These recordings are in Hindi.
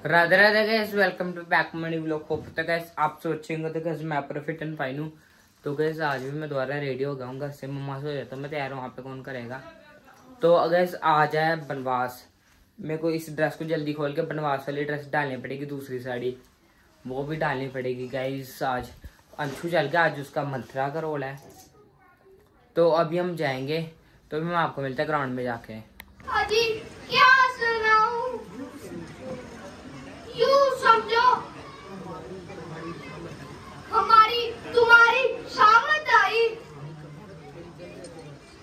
Radhe Radhe guys, welcome to back Mani vlog. Hope तक गाइस आप सोचेंगे तो गाइस मैं पूरा फिट एंड फाइन हूँ। तो गाइस आज भी मैं दोबारा रेडी हो गया हूँ, घर से मम्मा से हो जाता हूँ, मैं तैयार हूँ, वहाँ पे कौन करेगा। तो गाइस आज है बनवास। मेरे को इस ड्रेस को जल्दी खोल के बनवास वाली ड्रेस डालनी पड़ेगी, दूसरी साड़ी वो भी डालनी पड़ेगी गाइस। आज अंशु चल गया, आज उसका मंत्रा का रोल है। तो अभी हम जाएंगे, तो अभी मैं आपको मिलता है ग्राउंड में जाके। क्या सुनाऊं? यूं समझो हमारी तुम्हारी शामत आई।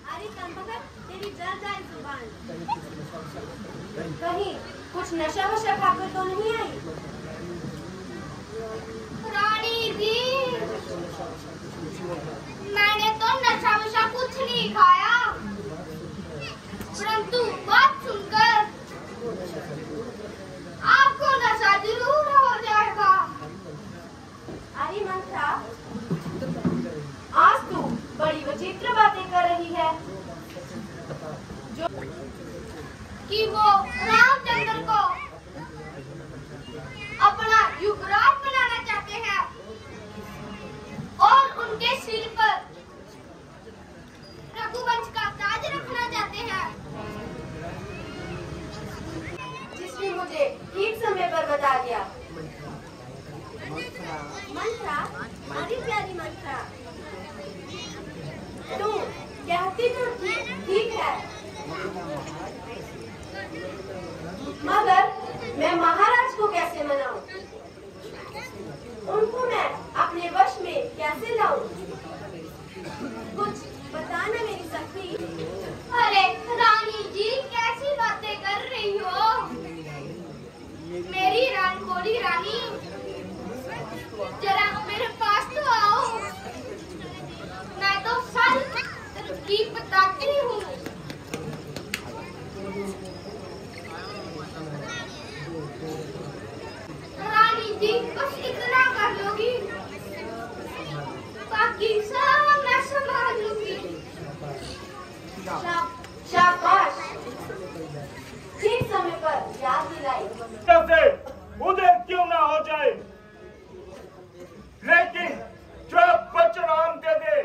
अरे कंपकर, तेरी जल जाए जुबान। कहीं कुछ नशा वशा खाकर तो नहीं आई? रानी जी, मैंने तो नशा वशा कुछ नहीं खाया, परंतु बात सुनकर आपको नशा जरूर हो जाएगा। अरे मंत्रा, आज तू बड़ी विचित्र बातें कर रही है। जो कि वो रामचंद्र को अपना युवराज बनाना चाहते हैं और उनके सिर पर रघुवंश का ताज रखना चाहते हैं। जिसने मुझे ठीक समय पर बता दिया। मंत्रा, अरे प्यारी मंत्रा, तू कहती तो ठीक है, मगर मैं महाराज को कैसे मनाऊं? उनको मैं अपने वश में कैसे लाऊं? कुछ बताना मेरी सखी। अरे रानी जी, कैसी बातें कर रही हो? मेरी रानकोड़ी रानी, जरा मेरे पास तो आओ। मैं तो सारी तरकीब बताती हूँ। रानी जी, बस इतना कर लोगी, बाकी सब मैं संभाल लूंगी। शाबाश, ठीक समय पर याद दिलाई। से उदय क्यों ना हो जाए, लेकिन जो वचन हम दे दे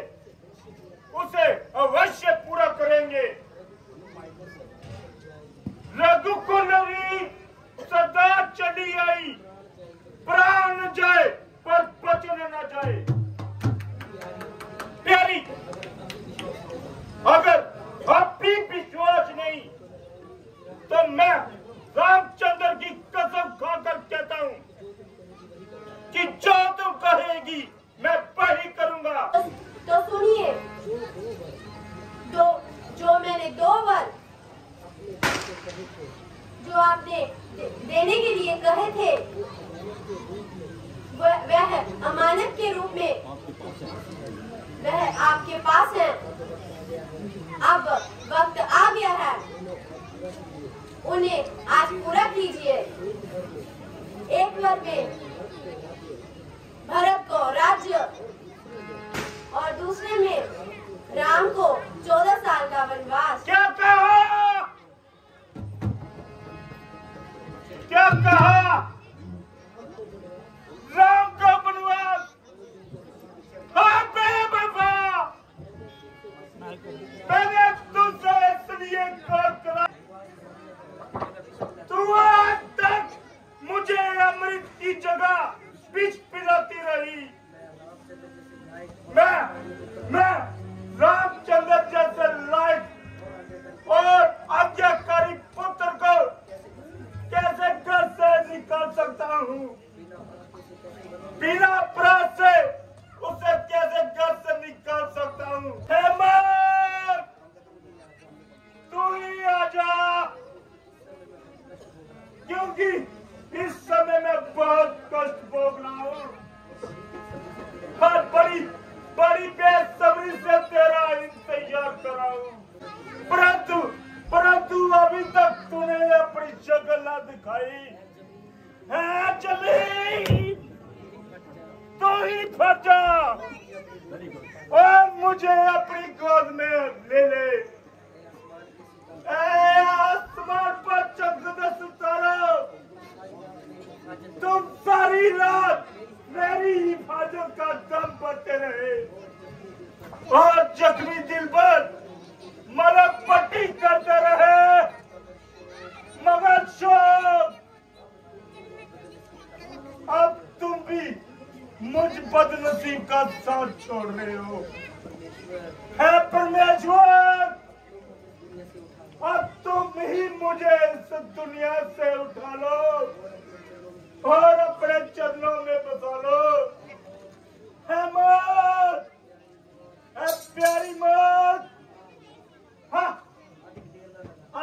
उसे अवश्य पूरा करेंगे। रघु को नरी सदा चली आई, प्राण जाए पर वचन न जाए। प्यारी, अगर अब भी विश्वास नहीं तो मैं रामचंद्र की कसम खाकर कहता हूँ कि जो तुम कहेगी मैं वही करूंगा। तो सुनिए, जो मैंने 2 वर जो आपने देने के लिए कहे थे, वह अमानत के रूप में वह आपके पास है। अब वक्त आ गया है, उन्हें आज पूरा कीजिए। एक वर में भरत को राज्य और दूसरे में राम को 14 साल का वनवास। क्या कहा? क्या कहा? राम का वनवास? हाँ बेवफा, मैंने तुझसे इसलिए कॉल करा, तू आज तक मुझे अमृत की जगह विष पिलाती रही। मैं रामचंद्र जैसे लायक और आज्ञाकारी पुत्र को कैसे घर से निकाल सकता हूँ? बिना अपराध से उसे कैसे घर से निकाल सकता हूँ? हेमंत, तू ही आजा, क्योंकि इस समय मैं बहुत कष्ट भोग रहा हूँ और बड़ी बेसब्री से तेरा इंतजार कर रहा हूँ। परंतु अभी तक तूने अपनी शक्ल ना दिखाई है। चली तू ही फट जा और मुझे अपनी गोद में ले ले। आसमान पर चमकता सितारा का साथ छोड़ रहे हो। हे परमेश्वर, अब तुम ही मुझे इस दुनिया से उठा लो और अपने चरणों में बसा लो। हे मौत, हे प्यारी मौत, हाँ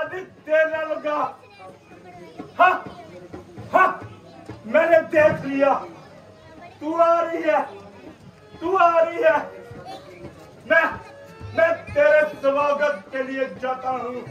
अधिक देर न लगा। हाँ हाँ मैंने देख लिया, तू आ रही है, तू आ रही है। मैं तेरे स्वागत के लिए जाता हूँ।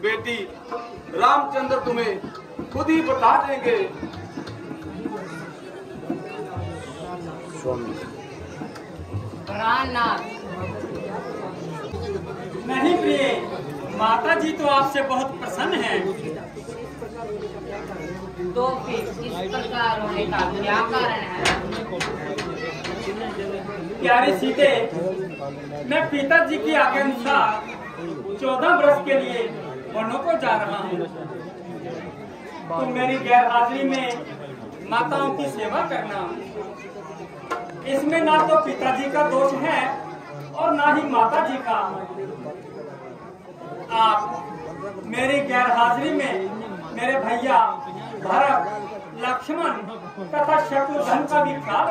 बेटी, रामचंद्र तुम्हें खुद ही बता देंगे। नहीं प्रिय, माता जी तो आपसे बहुत प्रसन्न हैं। तो फिर इस प्रकार होने का क्या कारण है? प्यारी सीते, मैं पिताजी की आज्ञा अनुसार 14 वर्ष के लिए वनों को जा रहा हूँ। तुम मेरी गैर हाजिरी में माताओं की सेवा करना। इसमें ना तो पिताजी का दोष है और ना ही माता जी का। आप मेरी गैर हाजिरी में मेरे भैया भरत, लक्ष्मण तथा शत्रुघ्न का भी ख्याल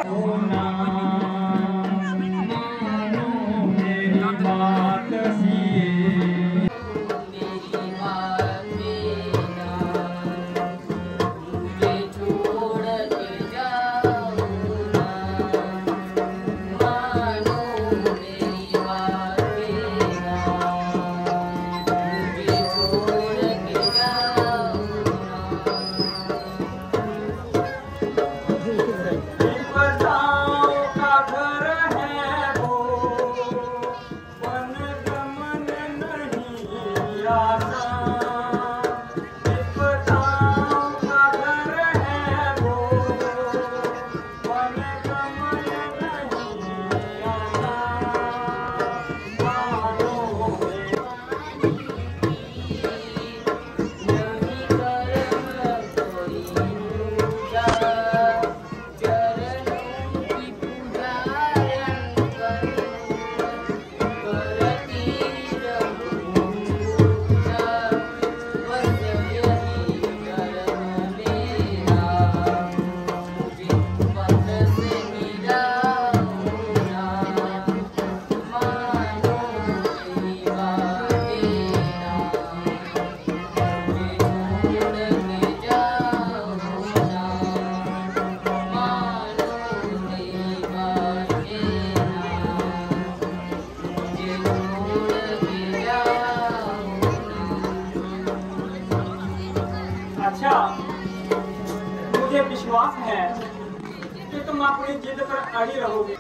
तुम अपनी जिद पर अड़ी रहोगे।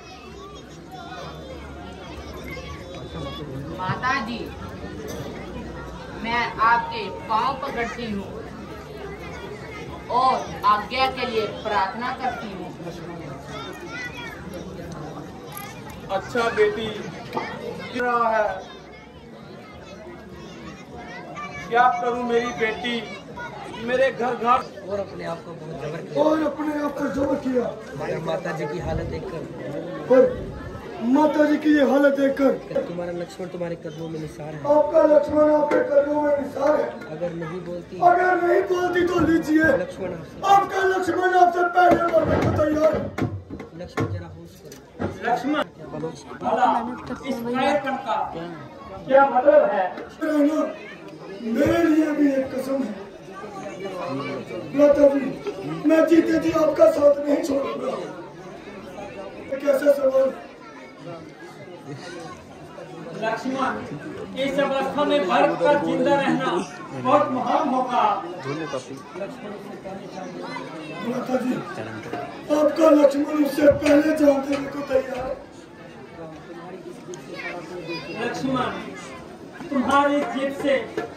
माता जी, मैं आपके पांव पकड़ती हूँ और आज्ञा के लिए प्रार्थना करती हूँ। अच्छा बेटी, रहा है क्या करूं मेरी बेटी, मेरे घर और अपने आप को बहुत जबर किया मगर माता जी की हालत देखकर तुम्हारा लक्ष्मण तुम्हारे कदमों में निसार है। आपका लक्ष्मण आपके कदमों में निसार है। अगर नहीं बोलती तो लीजिए लक्ष्मण आपका लक्ष्मण आपसे पहले मरने को तैयार है। लक्ष्मण जरा होश करो। लक्ष्मण भला इस कायरपन का क्या मतलब है? मेरे लिए भी एक कसम है माता जी, मैं जीते जी आपका साथ नहीं छोड़ूंगा। कैसा सवाल? लक्ष्मण, इस अवस्था में भरत का जिंदा रहना बहुत महान होगा। माता जी, आपका लक्ष्मण उससे पहले जान देने को तैयार है। लक्ष्मण, तुम्हारी जिद से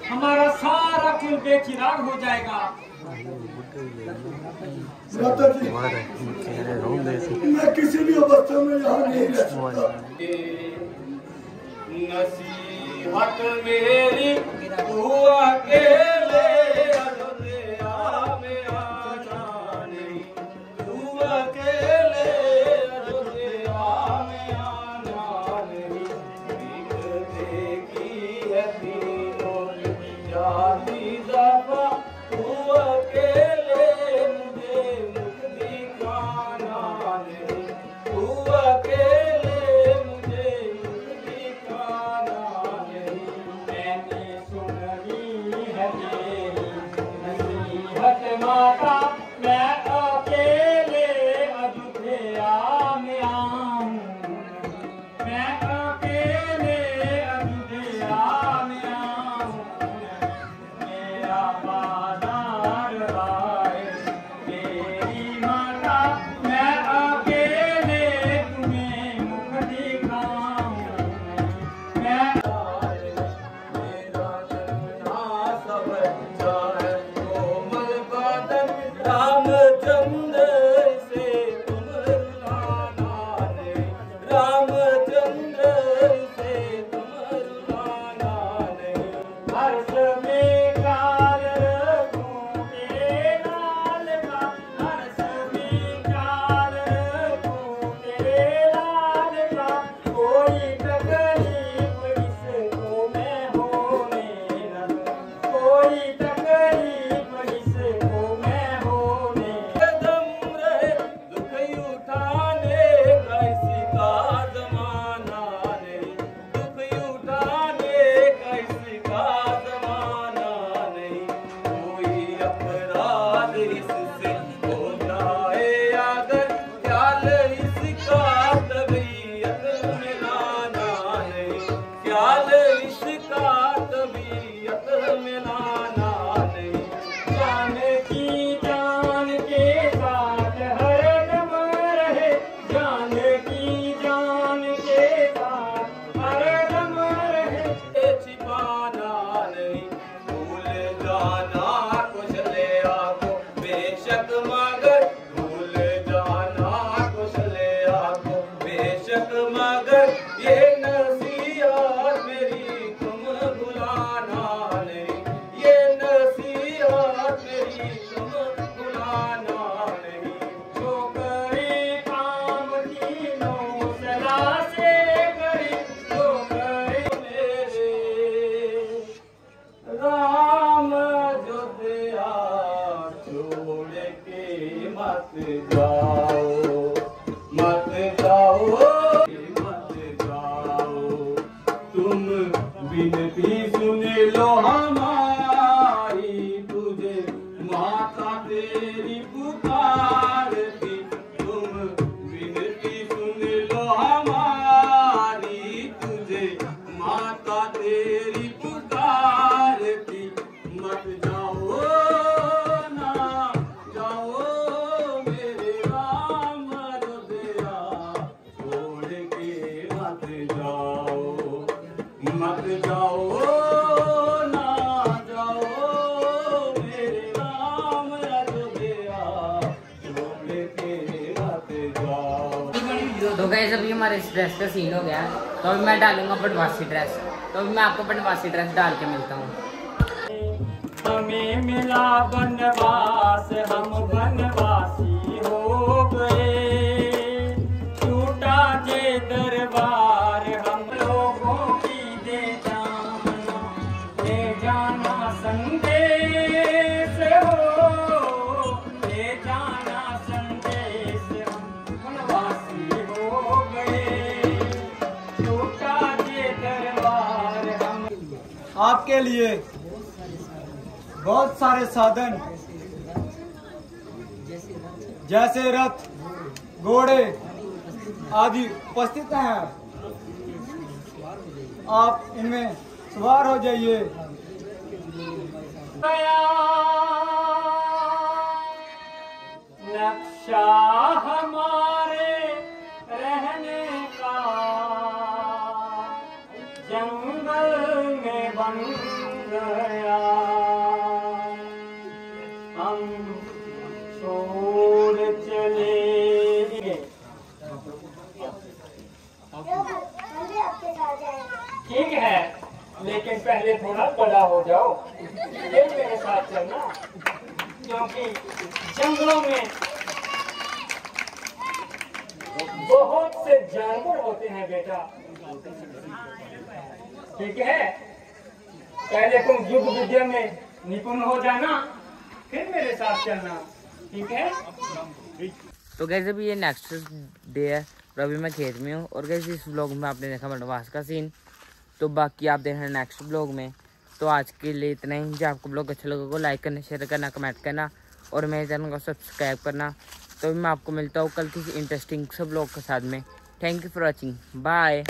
हमारा सारा कुल बेचिराग हो जाएगा। माता जी, मैं किसी भी अवस्था में यहाँ नहीं रह सकता। नसीहत मेरी तू अकेले अयोध्या में आना नहीं, तू अकेले अयोध्या में आना नहीं। देखी है तीनों जाति दफा, तू अकेले मुझे मुख दिखाना नहीं, तू अकेले मुझे मुख दिखाना नहीं। मैंने सुन ली है तेरी नसीहत माता, मैं अकेले अयोध्या में आऊं, मैं अकेले अयोध्या में आऊं। मेरा बाजार आए तेरी माता, मैं अकेले तुम्हें मुख दिखाऊं। मैं मेरा चलना सब अच्छा है, कोमल बदन रामचंद्र से तुम रुलाना नहीं, रामचंद्र से तुम रुलाना नहीं। हर्ष में काल रखूं तेरे लाल का, हर्ष में काल रखूं तेरे लाल का। कोई तकलीफ इसको मैं होने न दूं, कोई तकलीफ इसको मैं होने। कदम रहे दुख उठाने का इसका जमाना नहीं, दुख उठाने का इसका जमाना नहीं। कोई अपराध इससे हो जाए अगर, ख्याल इसका तबीयत में लाना नहीं, ख्याल इसका तबीयत में लाना नहीं। जान की जान के साथ हरदम रहे, जान की जान के साथ हरदम रहे। छिपाना नहीं, भूल जाना कुछ ले आको बेशक, मगर भूल जाना कुछ ले आको बेशक, मगर ये नसीहत मेरी तुम भुलाना नहीं, ये नसीहत मेरी तुम भुलाना नहीं। जो करे काम तीनों सलाह से करे, जो करे मेरे राम अयोध्या छोड़ के मत जाओ, मत जाओ, मत जाओ। तुम विनती सुन लो हमारी, तुझे माता तेरी पुकारती। तुम विनती सुन लो हमारी, तुझे माता तेरी पुकारती। मत जाओ ना जाओ मेरे राम अयोध्या गाइस अभी हमारे इस ड्रेस का सीन हो गया है, तो अभी मैं डालूंगा बनवासी ड्रेस। तो अभी मैं आपको बनवासी ड्रेस डाल के मिलता हूँ। हमें मिला बनवास, हम बनवासी हो गए। टूटा जे दरबार, हम लोगों की दे जाना संदेश हो, ले जाना संदेश, हम बनवासी हो गए। टूटा जे दरबार, हम आपके लिए बहुत सारे साधन जैसे रथ, घोड़े आदि उपस्थित हैं। आप इनमें सवार हो जाइए। नक्शा हमारे रहने का जंगल में बन गया। हम छोड़ चले ठीक है, लेकिन पहले थोड़ा बड़ा हो जाओ, फिर मेरे साथ चलना, क्योंकि जंगलों में बहुत से जानवर होते हैं बेटा। ठीक है, पहले तुम युद्ध विद्या में निपुण हो जाना, फिर मेरे साथ चलना। ठीक है। तो गाइस अभी ये नेक्स्ट डे है और अभी मैं खेत में हूँ। और गाइस इस व्लॉग में आपने देखा बनवास का सीन, तो बाकी आप देख रहे हैं नेक्स्ट व्लॉग में। तो आज के लिए इतना ही। जो आपको व्लॉग अच्छा लगा को लाइक करना, शेयर करना, कमेंट करना और मेरे चैनल को सब्सक्राइब करना। तो मैं आपको मिलता हूँ कल किसी इंटरेस्टिंग सब व्लॉग के साथ में। Thank you for watching, bye.